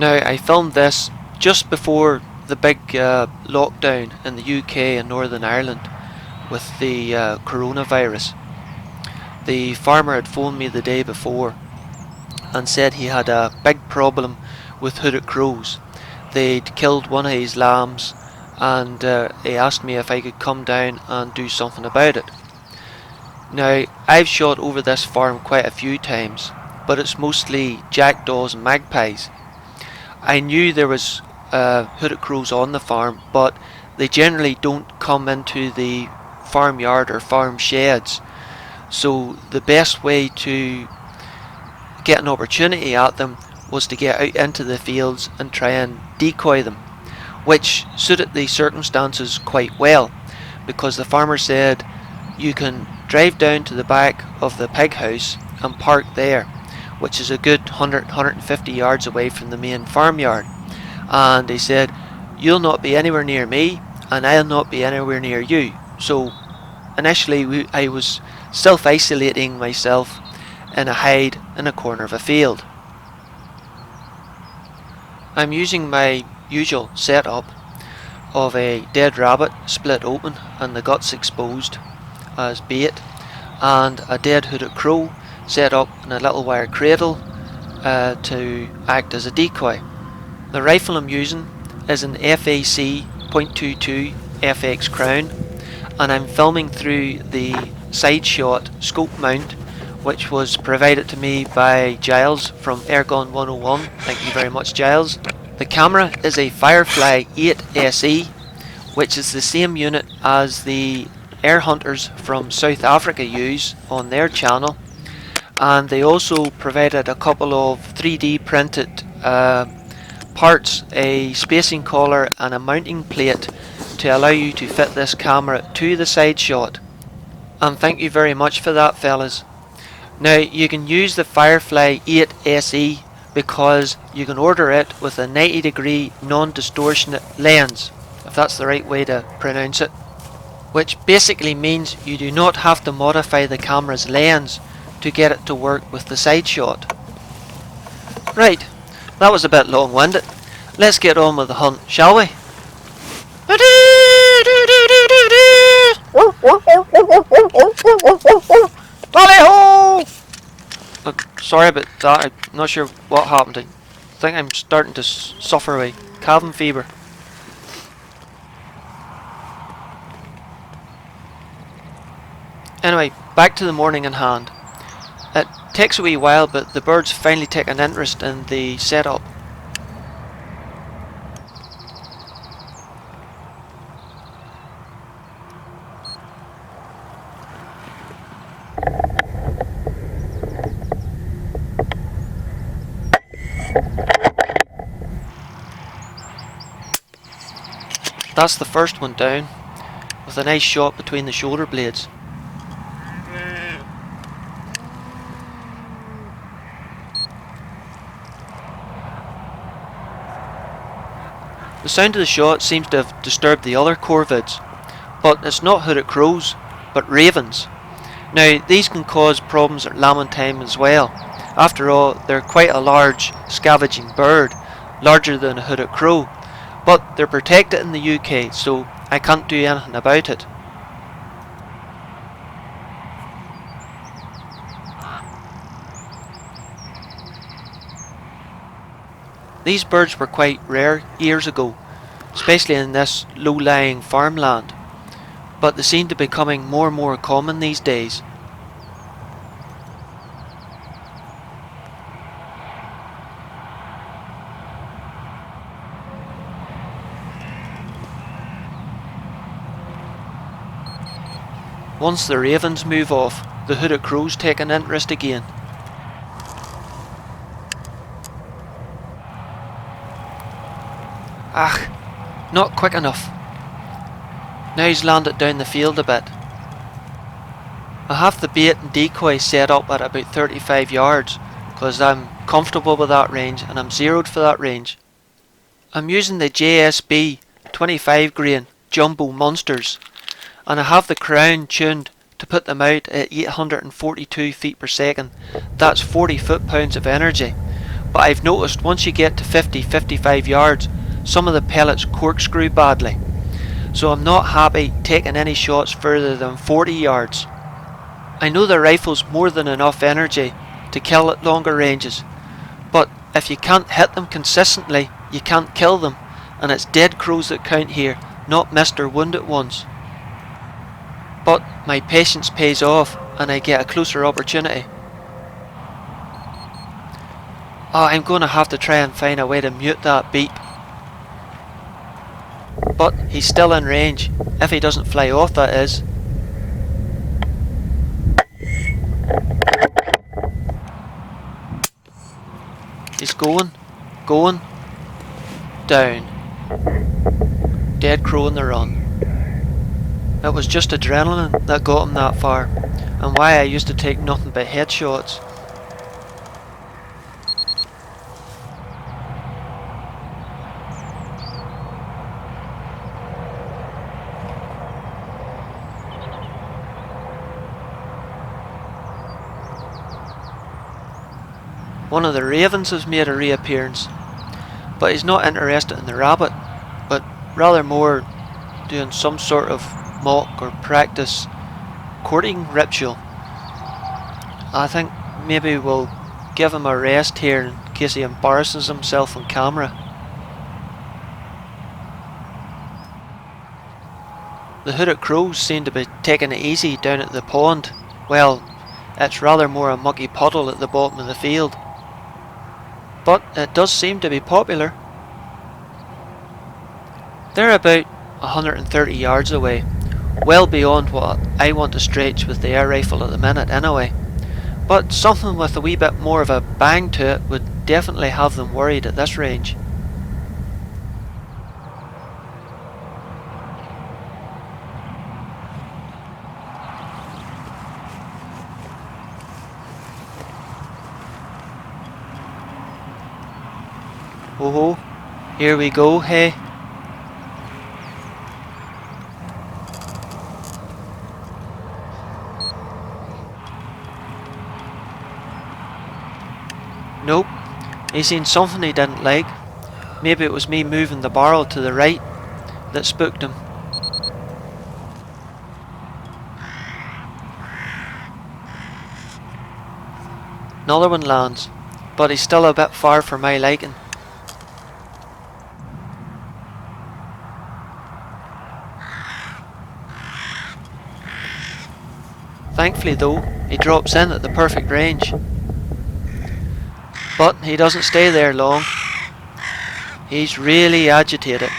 Now, I filmed this just before the big lockdown in the UK and Northern Ireland with the coronavirus. The farmer had phoned me the day before and said he had a big problem with hooded crows. They'd killed one of his lambs, and he asked me if I could come down and do something about it. Now, I've shot over this farm quite a few times, but it's mostly jackdaws and magpies. I knew there was hooded crows on the farm, but they generally don't come into the farmyard or farm sheds. So the best way to get an opportunity at them was to get out into the fields and try and decoy them, which suited the circumstances quite well, because the farmer said you can drive down to the back of the pig house and park there, which is a good 100-150 yards away from the main farmyard. And he said, you'll not be anywhere near me and I'll not be anywhere near you. So initially I was self-isolating myself in a hide in a corner of a field. I'm using my usual setup of a dead rabbit split open and the guts exposed as bait, and a dead hooded crow set up in a little wire cradle to act as a decoy. The rifle I'm using is an FAC .22 FX Crown, and I'm filming through the Sideshot scope mount, which was provided to me by Giles from Airgun 101. Thank you very much, Giles. The camera is a Firefly 8 SE, which is the same unit as the air hunters from South Africa use on their channel, and they also provided a couple of 3D printed parts, a spacing collar and a mounting plate to allow you to fit this camera to the Sideshot, and thank you very much for that, fellas. Now, you can use the Firefly 8 SE because you can order it with a 90-degree non-distortionate lens, if that's the right way to pronounce it, which basically means you do not have to modify the camera's lens to get it to work with the Sideshot. Right, that was a bit long-winded. Let's get on with the hunt, shall we? Tally-ho! Sorry about that, I'm not sure what happened. I think I'm starting to suffer with cabin fever. Anyway, back to the morning in hand. It takes a wee while, but the birds finally take an interest in the setup. That's the first one down, with a nice shot between the shoulder blades. The sound of the shot seems to have disturbed the other corvids, but it's not hooded crows, but ravens. Now, these can cause problems at lambing time as well. After all, they're quite a large scavenging bird, larger than a hooded crow, but they're protected in the UK, so I can't do anything about it. These birds were quite rare years ago, especially in this low-lying farmland, but they seem to be becoming more and more common these days. Once the ravens move off, the hooded crows take an interest again. Ah, not quick enough. Now he's landed down the field a bit. I have the bait and decoy set up at about 35 yards because I'm comfortable with that range and I'm zeroed for that range. I'm using the JSB 25 grain jumbo monsters, and I have the crown tuned to put them out at 842 feet per second. That's 40 foot-pounds of energy. but I've noticed once you get to 50-55 yards, some of the pellets corkscrew badly, so I'm not happy taking any shots further than 40 yards. I know the rifle's more than enough energy to kill at longer ranges, but if you can't hit them consistently, you can't kill them, and it's dead crows that count here, not missed or wounded ones. But my patience pays off, and I get a closer opportunity. Oh, I'm going to have to try and find a way to mute that beep. But he's still in range, if he doesn't fly off, that is. He's going, down. Dead crow on the run. It was just adrenaline that got him that far, and why I used to take nothing but headshots. One of the ravens has made a reappearance, but he's not interested in the rabbit, but rather more doing some sort of mock or practice courting ritual. I think maybe we'll give him a rest here in case he embarrasses himself on camera. The hooded crows seem to be taking it easy down at the pond. Well, it's rather more a mucky puddle at the bottom of the field. But it does seem to be popular. They're about 130 yards away, well beyond what I want to stretch with the air rifle at the minute anyway. But something with a wee bit more of a bang to it would definitely have them worried at this range. Oh, here we go, hey. Nope, he seen something he didn't like. Maybe it was me moving the barrel to the right that spooked him. Another one lands, but he's still a bit far for my liking. Thankfully though, he drops in at the perfect range. But he doesn't stay there long. He's really agitated.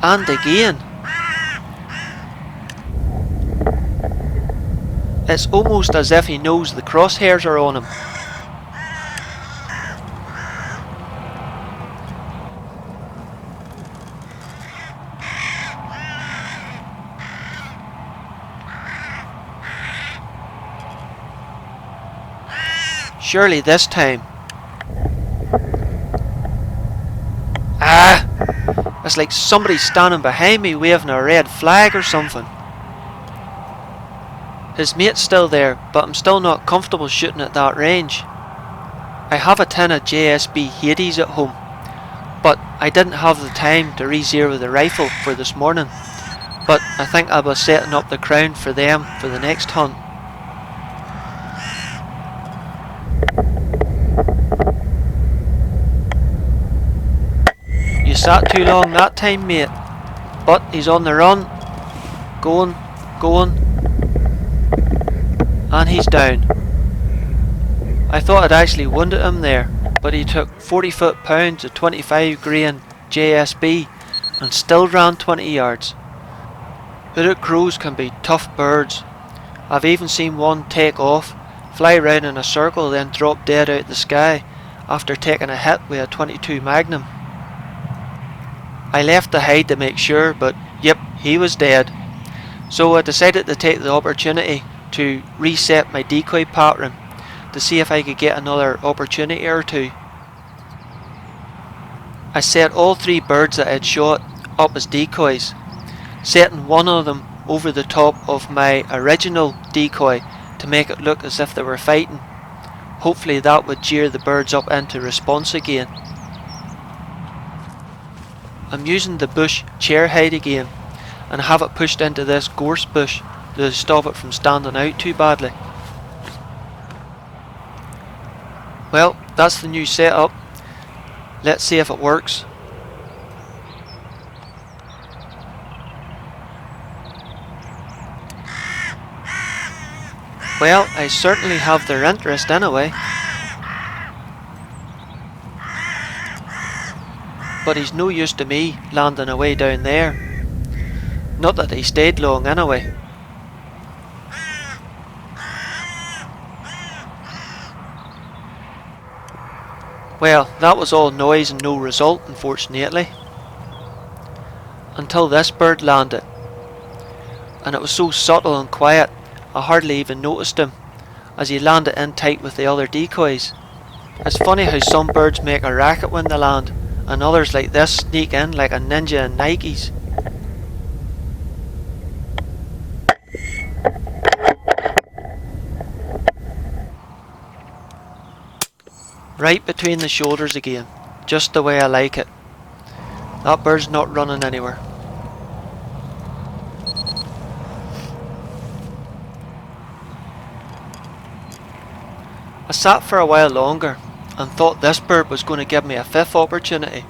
And again. It's almost as if he knows the crosshairs are on him. Surely this time. Ah! It's like somebody standing behind me waving a red flag or something. His mate's still there, but I'm still not comfortable shooting at that range. I have a tin of JSB Hades at home, but I didn't have the time to re-zero the rifle for this morning. But I think I'll be setting up the crown for them for the next hunt. You sat too long that time, mate. But he's on the run. Going. And he's down. I thought I'd actually wounded him there, but he took 40 foot-pounds of 25 grain JSB and still ran 20 yards. Hooded crows can be tough birds. I've even seen one take off, fly round in a circle, then drop dead out the sky after taking a hit with a 22 Magnum. I left the hide to make sure, but yep, he was dead. So I decided to take the opportunity to reset my decoy pattern to see if I could get another opportunity or two. I set all 3 birds that I had shot up as decoys, setting one of them over the top of my original decoy to make it look as if they were fighting. Hopefully that would jeer the birds up into response again. I'm using the bush chair height again and have it pushed into this gorse bush to stop it from standing out too badly. Well, that's the new setup. Let's see if it works. Well, I certainly have their interest anyway. But he's no use to me landing away down there. Not that he stayed long anyway. Well, that was all noise and no result, unfortunately. Until this bird landed. And it was so subtle and quiet, I hardly even noticed him, as he landed in tight with the other decoys. It's funny how some birds make a racket when they land, and others like this sneak in like a ninja in Nikes. Right between the shoulders again, just the way I like it. That bird's not running anywhere. I sat for a while longer and thought this bird was going to give me a 5th opportunity.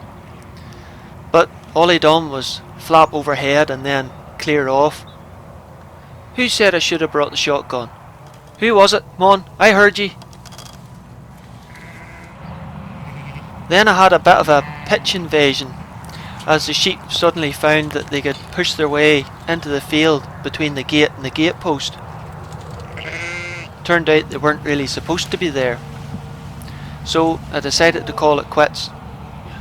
But all he done was flap overhead and then clear off. Who said I should have brought the shotgun? Who was it? Come on, I heard ye. Then I had a bit of a pitch invasion as the sheep suddenly found that they could push their way into the field between the gate and the gatepost. Turned out they weren't really supposed to be there. So I decided to call it quits.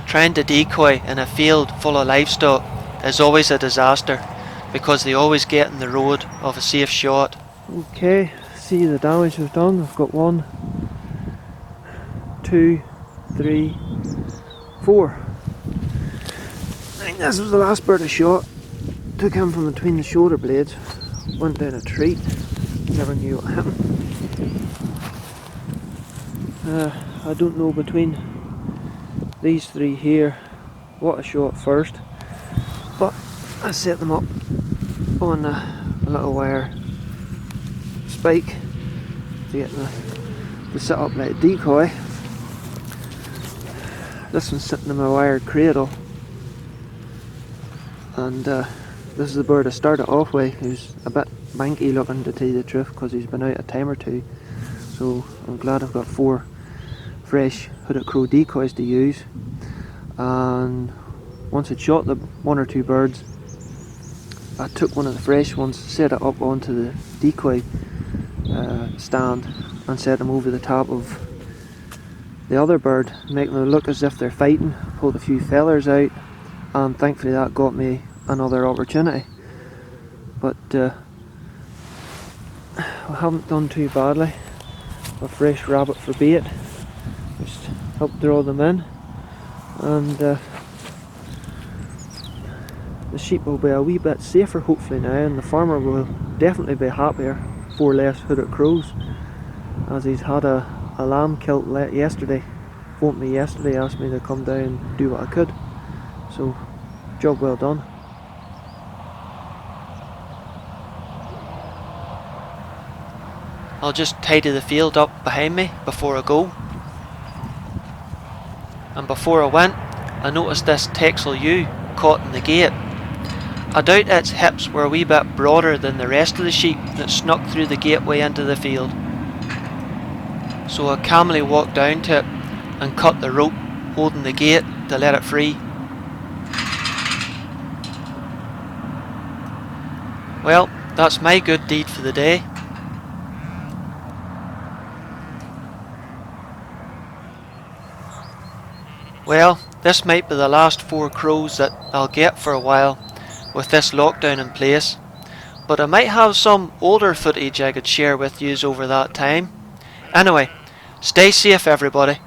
Trying to decoy in a field full of livestock is always a disaster because they always get in the road of a safe shot. Okay, see the damage we've done. I've got 1, 2, 3, 4. I think this was the last bird I shot. Took him from between the shoulder blades. Went down a tree. Never knew what happened. I don't know between these 3 here what I shot first, but I set them up on a little wire spike to get to set up like a decoy. This one's sitting in my wired cradle, and this is the bird I started off with, who's a bit manky looking to tell you the truth because he's been out a time or two. So I'm glad I've got 4 fresh hooded crow decoys to use. And once I'd shot the 1 or 2 birds, I took one of the fresh ones, set it up onto the decoy stand and set them over the top of the other bird, making them look as if they're fighting. Pulled a few feathers out, and thankfully that got me another opportunity. But we haven't done too badly. A fresh rabbit for bait, just help draw them in, and the sheep will be a wee bit safer hopefully now, and the farmer will definitely be happier. 4 less hooded crows, as he's had a lamb killed yesterday. Phoned me yesterday, asked me to come down and do what I could, so job well done. I'll just tidy the field up behind me before I go. And before I went, I noticed this Texel ewe caught in the gate. I doubt its hips were a wee bit broader than the rest of the sheep that snuck through the gateway into the field. So I calmly walked down to it and cut the rope holding the gate to let it free. Well, that's my good deed for the day. Well, this might be the last 4 crows that I'll get for a while with this lockdown in place, but I might have some older footage I could share with you over that time. Anyway, stay safe everybody.